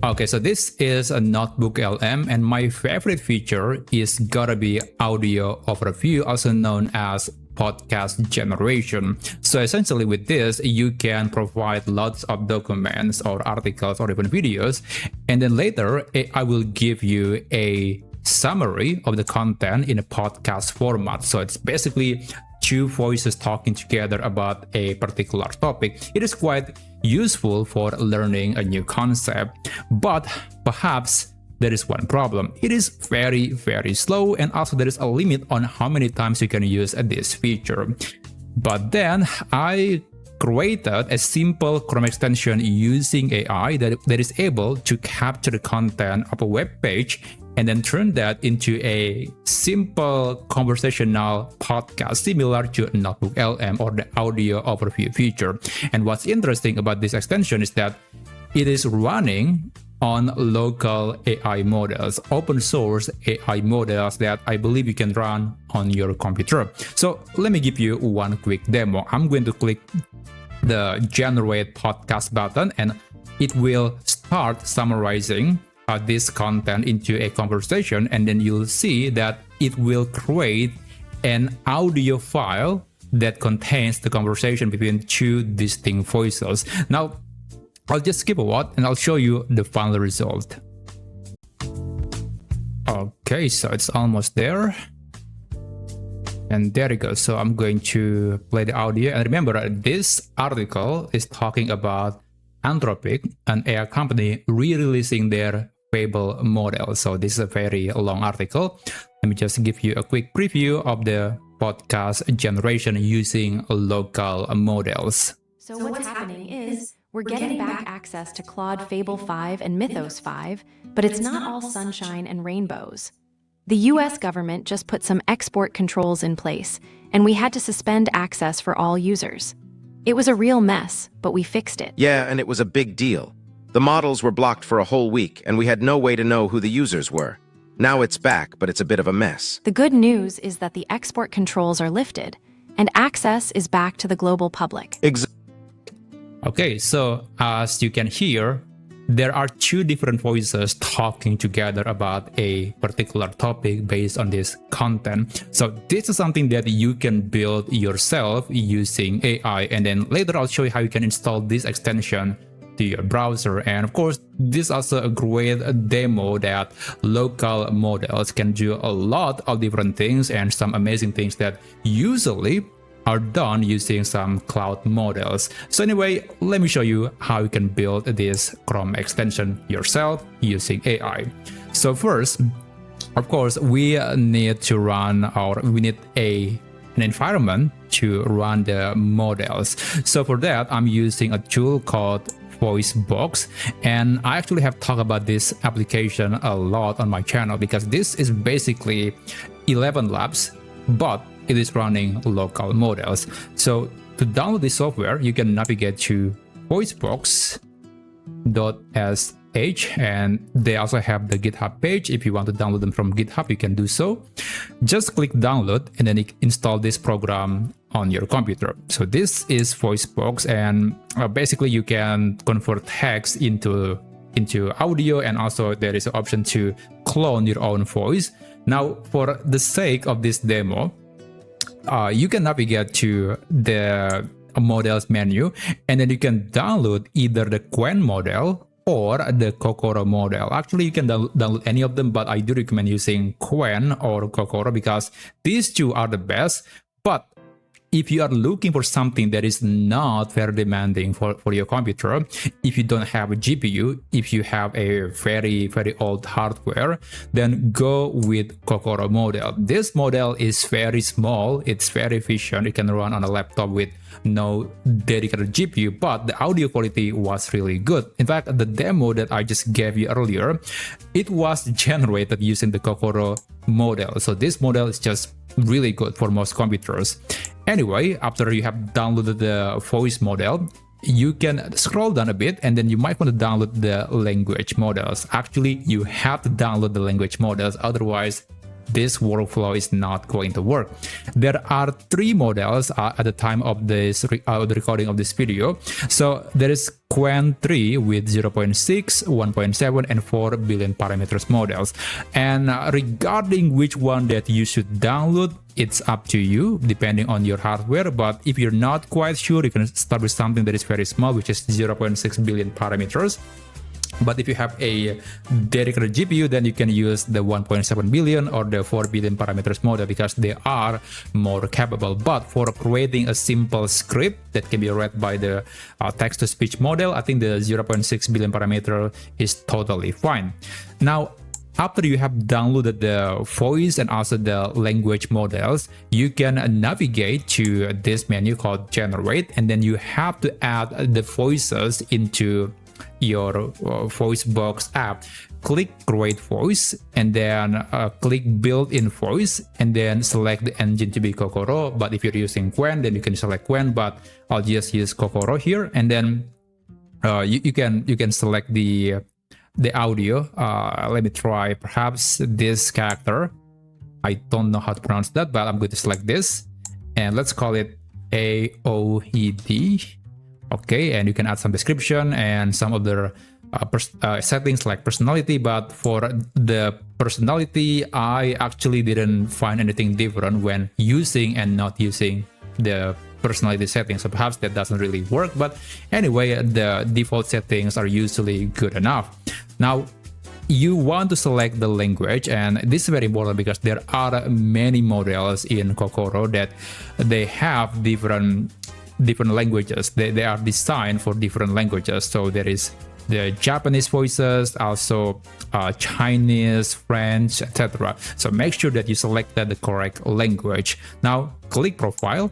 Okay, so this is a NotebookLM, and my favorite feature is gotta be audio overview, also known as podcast generation. So essentially with this, you can provide lots of documents or articles or even videos, and then later I will give you a summary of the content in a podcast format. So it's basically two voices talking together about a particular topic. It is quite useful for learning a new concept, but perhaps there is one problem. It is very, very slow, and also there is a limit on how many times you can use this feature. But then I created a simple Chrome extension using AI that is able to capture the content of a web page and then turn that into a simple conversational podcast similar to NotebookLM or the audio overview feature. And what's interesting about this extension is that it is running on local AI models, open source AI models that I believe you can run on your computer. So let me give you one quick demo. I'm going to click the generate podcast button, and it will start summarizing this content into a conversation, and then you'll see that it will create an audio file that contains the conversation between two distinct voices. Now, I'll just skip a while and I'll show you the final result. Okay, so it's almost there. And there it goes. So I'm going to play the audio. And remember, this article is talking about Anthropic, an AI company, re-releasing their Fable model. So this is a very long article. Let me just give you a quick preview of the podcast generation using local models. So what's happening is we're getting back access to Claude Fable 5 and Mythos 5, but it's not all sunshine and rainbows. The US government just put some export controls in place, and we had to suspend access for all users. It was a real mess, but we fixed it. Yeah, and it was a big deal. The models were blocked for a whole week, and we had no way to know who the users were. Now it's back, but it's a bit of a mess. The good news is that the export controls are lifted, and access is back to the global public. Okay, so as you can hear, there are two different voices talking together about a particular topic based on this content. So this is something that you can build yourself using AI, and then later I'll show you how you can install this extension to your browser. And of course, this is also a great demo that local models can do a lot of different things and some amazing things that usually are done using some cloud models. So anyway, let me show you how you can build this Chrome extension yourself using AI. So first, of course, we need to run an environment to run the models. So for that, I'm using a tool called Voicebox, and I actually have talked about this application a lot on my channel because this is basically 11 labs, but it is running local models. So to download this software, you can navigate to voicebox.sh, and they also have the GitHub page. If you want to download them from GitHub, you can do so. Just click download and then install this program on your computer. So this is Voicebox, and basically you can convert text into audio, and also there is an option to clone your own voice. Now, for the sake of this demo, you can navigate to the models menu, and then you can download either the Qwen model or the Kokoro model. Actually, you can download any of them, but I do recommend using Qwen or Kokoro because these two are the best. But if you are looking for something that is not very demanding for your computer, if you don't have a GPU, if you have a very, very old hardware, then go with Kokoro model. This model is very small, it's very efficient, it can run on a laptop with no dedicated GPU, but the audio quality was really good. In fact, the demo that I just gave you earlier, it was generated using the Kokoro model. So this model is just really good for most computers. Anyway, after you have downloaded the voice model, you can scroll down a bit, and then you might want to download the language models. Actually, you have to download the language models, otherwise this workflow is not going to work. There are 3 models at the time of this the recording of this video. So there is Qwen 3 with 0.6, 1.7, and 4 billion parameters models. And regarding which one that you should download, it's up to you depending on your hardware. But if you're not quite sure, you can start with something that is very small, which is 0.6 billion parameters. But if you have a dedicated GPU, then you can use the 1.7 billion or the 4 billion parameters model because they are more capable. But for creating a simple script that can be read by the text-to-speech model, I think the 0.6 billion parameter is totally fine. Now, after you have downloaded the voice and also the language models, you can navigate to this menu called Generate, and then you have to add the voices into your Voicebox app. Click Create Voice, and then click Built-in Voice, and then select the engine to be Kokoro. But if you're using Qwen, then you can select Qwen, but I'll just use Kokoro here. And then you can select the audio. Let me try perhaps this character. I don't know how to pronounce that, but I'm going to select this, and let's call it AOED. Okay, and you can add some description and some other settings like personality. But for the personality, I actually didn't find anything different when using and not using the personality settings. So perhaps that doesn't really work. But anyway, the default settings are usually good enough. Now, you want to select the language, and this is very important because there are many models in Kokoro that they have different languages. They are designed for different languages. So there is the Japanese voices, also Chinese, French, etc. So make sure that you selected the correct language. Now click Profile,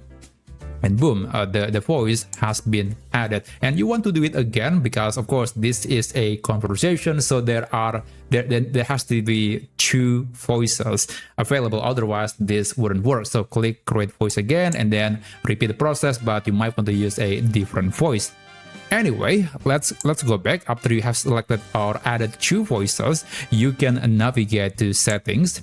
and boom, the voice has been added. And you want to do it again because, of course, this is a conversation, so there has to be 2 voices available, otherwise this wouldn't work. So click Create Voice again, and then repeat the process, but you might want to use a different voice. Anyway, let's go back. After you have selected or added 2 voices, you can navigate to Settings,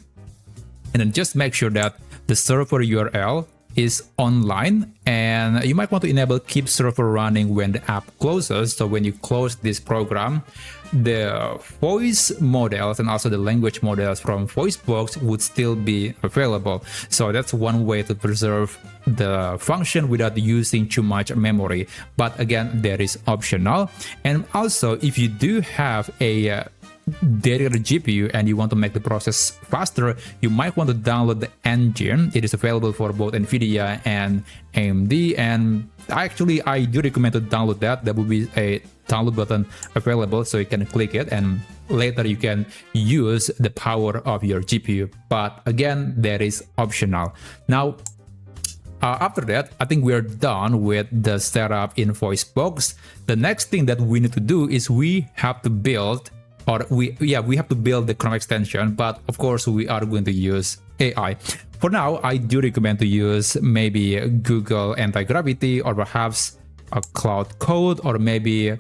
and then just make sure that the server URL is online, and you might want to enable keep server running when the app closes. So when you close this program, the voice models and also the language models from Voicebox would still be available. So that's one way to preserve the function without using too much memory. But again, that is optional. And also, if you do have a dedicated GPU and you want to make the process faster, you might want to download the engine. It is available for both NVIDIA and AMD, and I do recommend to download that. There will be a download button available, so you can click it and later you can use the power of your GPU. But again, that is optional. Now, after that, I think we're done with the setup in Voicebox. The next thing that we need to do is we have to build the Chrome extension, but of course we are going to use AI. For now, I do recommend to use maybe Google Anti-Gravity, or perhaps a Claude Code, or maybe a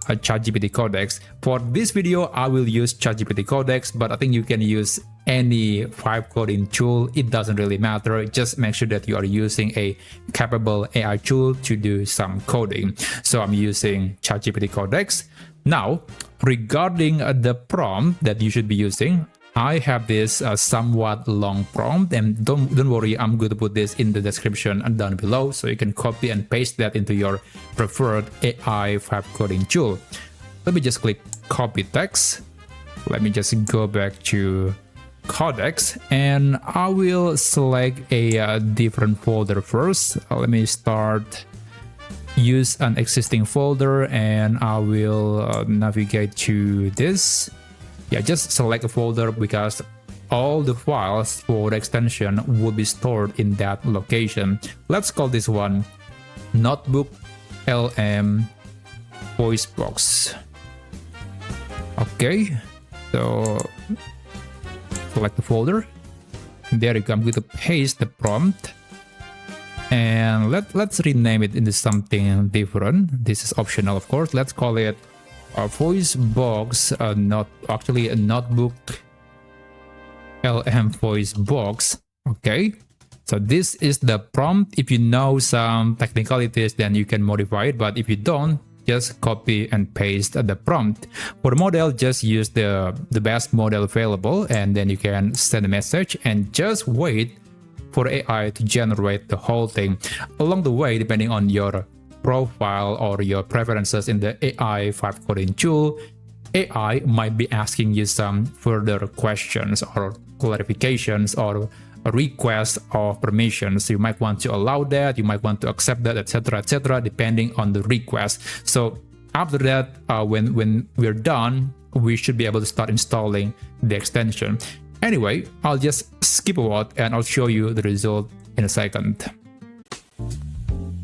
ChatGPT Codex. For this video, I will use ChatGPT Codex, but I think you can use any vibe coding tool. It doesn't really matter. Just make sure that you are using a capable AI tool to do some coding. So I'm using ChatGPT Codex. Now, regarding the prompt that you should be using, I have this somewhat long prompt, and don't worry, I'm going to put this in the description down below, so you can copy and paste that into your preferred AI vibe coding tool. Let me just click copy text. Let me just go back to Codex, and I will select a different folder first. Let me use an existing folder, and I will navigate to this. Yeah, just select a folder because all the files for the extension will be stored in that location. Let's call this one NotebookLM Voicebox. Okay, so select the folder. There you go. I'm going to paste the prompt. And let's rename it into something different. This is optional, of course. Let's call it Voicebox, not actually a notebook LM Voicebox. Okay, so this is the prompt. If you know some technicalities, then you can modify it, but if you don't, just copy and paste the prompt. For the model, just use the best model available, and then you can send a message and just wait for AI to generate the whole thing. Along the way, depending on your profile or your preferences in the AI vibe coding tool, AI might be asking you some further questions or clarifications or request of permissions. You might want to allow that, you might want to accept that, etc., depending on the request. So after that, when we're done, we should be able to start installing the extension. Anyway, I'll just skip a lot and I'll show you the result in a second.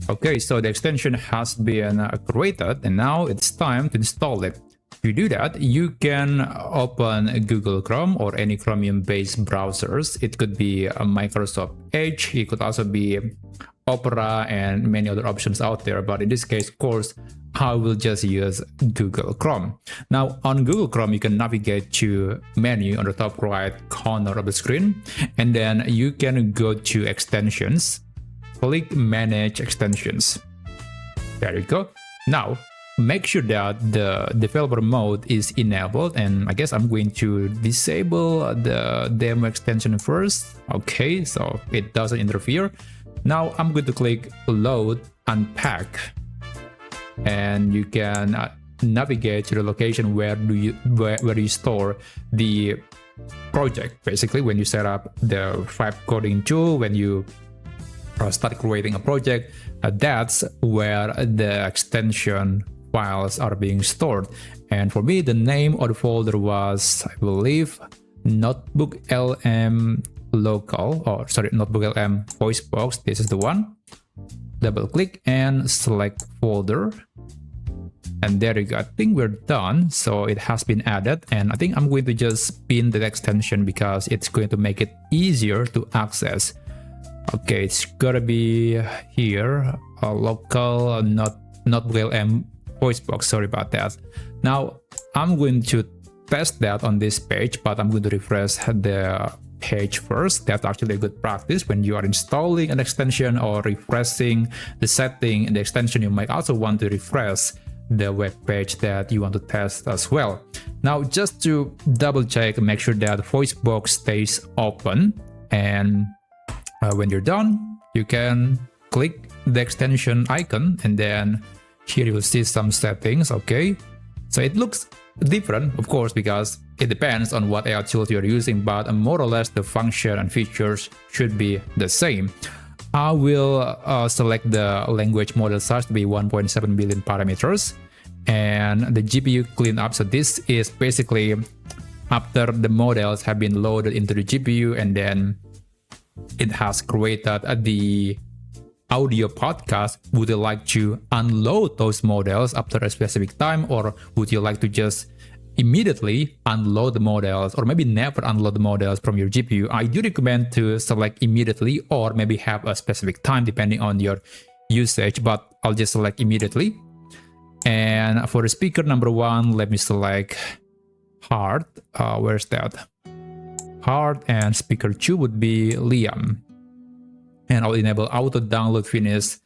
Okay, so the extension has been created and now it's time to install it. To do that, you can open Google Chrome or any Chromium-based browsers. It could be a Microsoft Edge, it could also be Opera and many other options out there. But in this case, of course, I will just use Google Chrome. Now on Google Chrome, you can navigate to menu on the top right corner of the screen, and then you can go to extensions, click Manage Extensions. There you go. Now, make sure that the developer mode is enabled, and I guess I'm going to disable the demo extension first. Okay, so it doesn't interfere. Now I'm going to click Load Unpack, and you can navigate to the location where you store the project. Basically, when you set up the vibe coding tool, when you start creating a project, that's where the extension files are being stored. And for me, the name of the folder was, I believe, NotebookLM local, or sorry, NotebookLM Voicebox. This is the one. Double click and select folder. And there you go. I think we're done. So it has been added, and I think I'm going to just pin the extension because it's going to make it easier to access. Okay, it's gotta be here, a local NotebookLM Voicebox. Sorry about that. Now I'm going to test that on this page, but I'm going to refresh the page first. That's actually a good practice when you are installing an extension or refreshing the setting in the extension. You might also want to refresh the web page that you want to test as well. Now, just to double check, make sure that Voicebox stays open, and when you're done, you can click the extension icon, and then here you will see some settings. Okay, so it looks different, of course, because it depends on what AI tools you're using, but more or less the function and features should be the same. I will select the language model size to be 1.7 billion parameters, and the GPU cleanup. So this is basically after the models have been loaded into the GPU, and then it has created the audio podcast. Would you like to unload those models after a specific time, or would you like to just immediately unload the models, or maybe never unload the models from your GPU? I do recommend to select immediately, or maybe have a specific time depending on your usage, but I'll just select immediately. And for the speaker number 1, let me select hard. Where's that? Hard, and speaker 2 would be Liam. And I'll enable auto download finish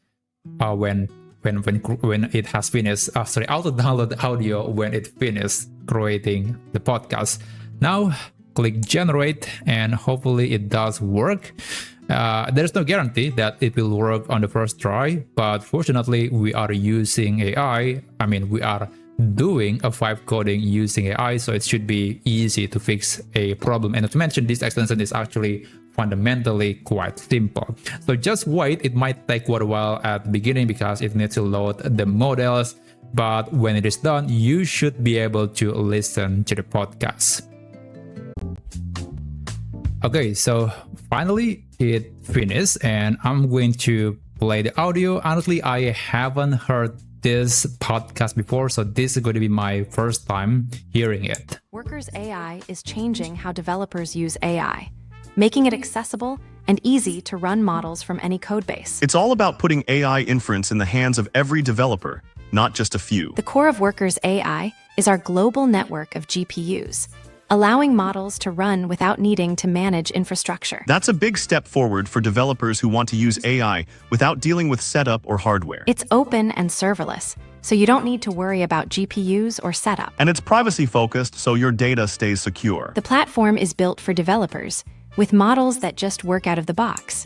when it has finished. Auto download the audio when it finishes creating the podcast. Now click generate, and hopefully it does work. There's no guarantee that it will work on the first try, but fortunately we are using AI. I mean, we are doing a vibe coding using AI, so it should be easy to fix a problem. And not to mention, this extension is actually fundamentally quite simple. So just wait, it might take quite a while at the beginning because it needs to load the models, but when it is done, you should be able to listen to the podcast. Okay, so finally it finished, and I'm going to play the audio. Honestly, I haven't heard this podcast before, so this is going to be my first time hearing it. Workers AI is changing how developers use AI, making it accessible and easy to run models from any codebase. It's all about putting AI inference in the hands of every developer, not just a few. The core of Workers AI is our global network of GPUs. allowing models to run without needing to manage infrastructure. That's a big step forward for developers who want to use AI without dealing with setup or hardware. It's open and serverless, so you don't need to worry about GPUs or setup. And it's privacy-focused, so your data stays secure. The platform is built for developers, with models that just work out of the box.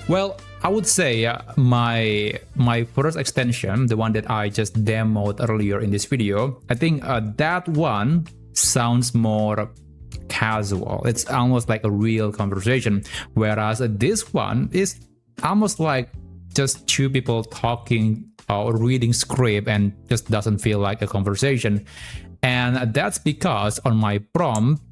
Well, I would say my first extension, the one that I just demoed earlier in this video, I think that one sounds more casual. It's almost like a real conversation, whereas this one is almost like just two people talking or reading script and just doesn't feel like a conversation. And that's because on my prompt,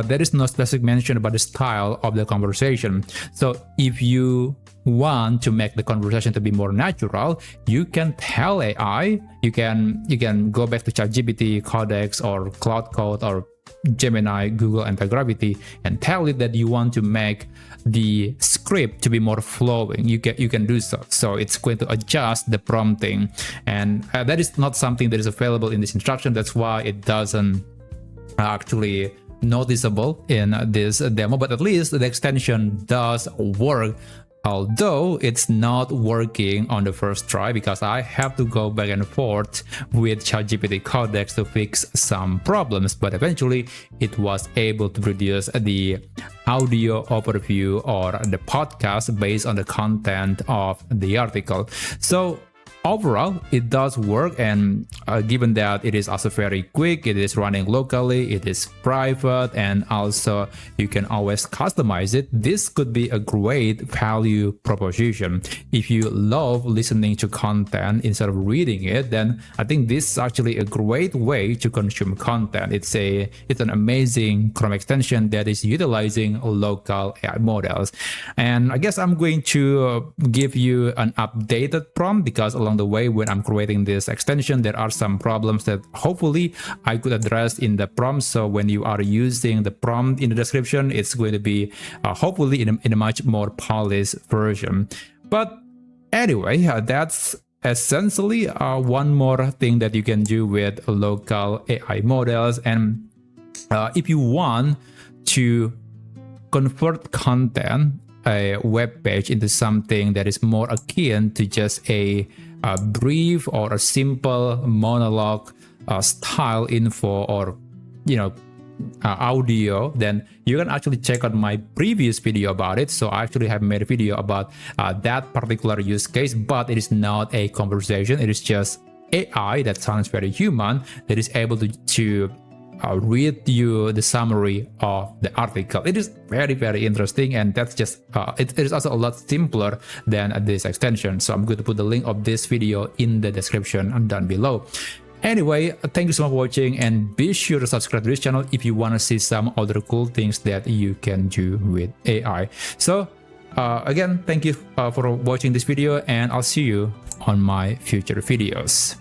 there is no specific mention about the style of the conversation. So if you want to make the conversation to be more natural, you can tell AI, you can go back to ChatGPT, Codex, or Claude Code, or Gemini, Google Anti-Gravity, and tell it that you want to make the script to be more flowing. You can do so. So it's going to adjust the prompting, and that is not something that is available in this instruction. That's why it doesn't actually noticeable in this demo, but at least the extension does work, although it's not working on the first try because I have to go back and forth with ChatGPT Codex to fix some problems, but eventually it was able to produce the audio overview or the podcast based on the content of the article. So overall, it does work, and given that it is also very quick, it is running locally, it is private, and also you can always customize it, this could be a great value proposition. If you love listening to content instead of reading it, then I think this is actually a great way to consume content. It's an amazing Chrome extension that is utilizing local AI models. And I guess I'm going to give you an updated prompt because along the way when I'm creating this extension, there are some problems that hopefully I could address in the prompt. So when you are using the prompt in the description, it's going to be hopefully in a much more polished version. But anyway, that's essentially one more thing that you can do with local AI models. And if you want to convert content, a web page, into something that is more akin to just a brief or a simple monologue style info or audio, then you can actually check out my previous video about it. So I actually have made a video about that particular use case, but it is not a conversation. It is just AI that sounds very human, that is able to read you the summary of the article. It is very, very interesting, and that's just it is also a lot simpler than this extension. So I'm going to put the link of this video in the description down below. Anyway, thank you so much for watching, and be sure to subscribe to this channel if you want to see some other cool things that you can do with AI. So again, thank you for watching this video, and I'll see you on my future videos.